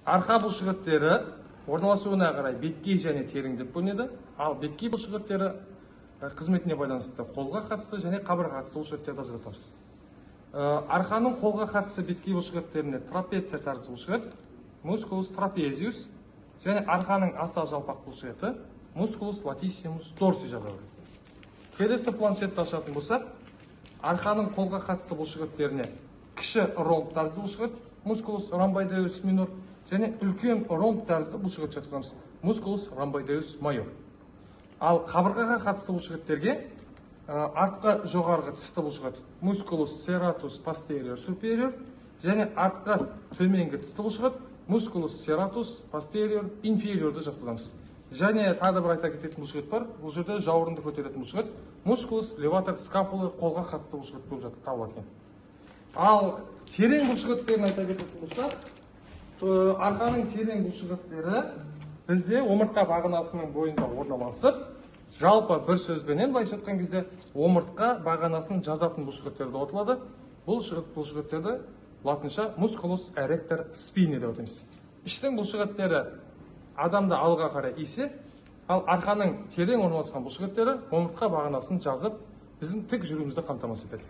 арқа бұлшықеттері орналасуына қарай беткей және терең деп бөлінеді. Ал беткей бұлшықеттері қызметіне байланысты қолға қатысты және қабырғаға қатысты бұлшықеттерді ажыратамыз. Арқаның қолға қатысты беткей бұлшықеттеріне трапеция тәрізді бұлшықет, мускулус трапезиус, және арқаның аса жалпақ бұлшықеті мускулус латиссимус торси жатады. Келесі планшетті ашатын болсақ, арқаның қолға қатысты бұлшықеттеріне кіші ромб тәрізді бұлшықет, мускулус ромбойдеус минор, және үлкен ромб тәрізді бұлшықет жатқызамыз, мускулус ромбойдеус майор. Ал қабырғаға қатысты бұлшықеттерге артқы жоғарғы тісті бұлшықет, мускулус сератус постериор супериор, және артқы төменгі тісті бұлшықет, мускулус сератус постериор инфериорды жатқызамыз. Және тағы бір айта кететін бұлшықет бар. Бұл жерде жауырынды көтеретін бұлшықет, мускулус леватор скапулы қолға қатысты бұлшықет болып табылады екен. Ал терең бұлшықеттерін айта кететін болсақ, арқаның терең бұлшықеттері бізде омыртқа бағанасының бойында орналасып, жалпы бір сөзбенен былайша айтқан кезде омыртқа бағанасының жазатын бұлшықеттері деп аталады. Бұл бұлшықеттерді латынша мускулус эректор спини деп атаймыз. Іштің бұлшықеттері адамды алға қарай исе, ал арқаның терең орналасқан бұлшықеттері омыртқа бағанасын жазып, біздің тік жүруімізді қамтамасыз етеді.